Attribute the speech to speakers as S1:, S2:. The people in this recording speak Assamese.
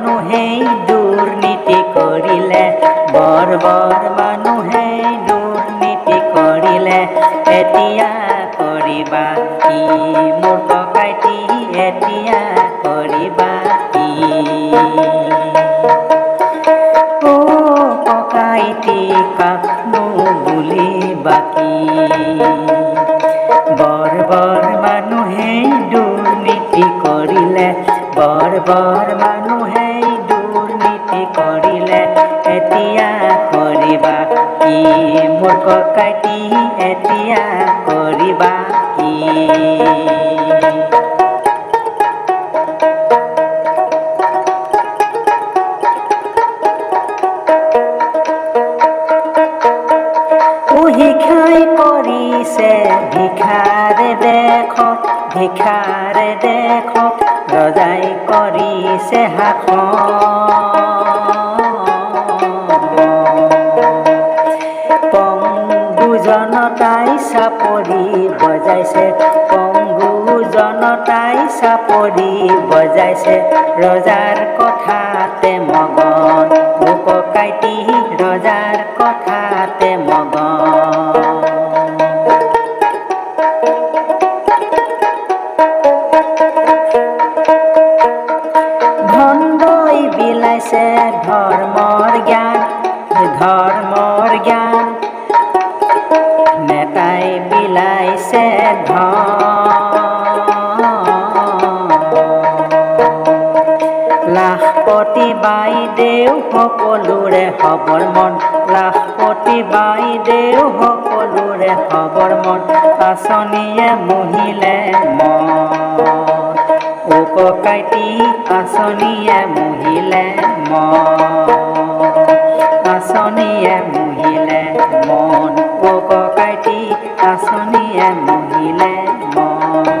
S1: মানুহে দুৰ্নীতি কৰিলে, বৰ মানুহে দুৰ্নীতি কৰিলে, এতিয়া কৰিবা কি মোৰ ককাইটি, এতিয়া কৰিবা কি? অ ককাইটি কাকনো বুলিবা কি? বৰ মানুহে দুৰ্নীতি কৰিলে, বৰ মানুহে দুৰ্নীতি কৰিলে, এতিয়া কৰিবা কি মোৰ ককাইটি, এতিয়া কৰিবা কি? ভিক্ষাই কৰিছে ভিক্ষাৰে দেখক, ভিক্ষাৰে দেখক, ৰজাই কৰিছে পংগু জনতাই চাপৰি বজাইছে, পংগু জনতাই চাপৰি বজাইছে, ৰজাৰ কথাতে মগন, অ ককাইটি ৰজাৰ কথাতে মগন। ভণ্ডই বিলাইছে ধৰ্মৰ জ্ঞান, ধৰ্মৰ জ্ঞান, নেতাই বিলাইছে ধন, লাখপতি বাইদেউ সকলোৰে হবৰ মন, লাখপতি বাইদেউ সকলোৰে হবৰ মন, আঁচনিয়ে মুহিলে মন, অ ককাইটি আঁচনিয়ে মুহিলে মন, আঁচনিয়ে মুহিলে মন, অ ককাইটি আঁচনিয়ে মুহিলে মন।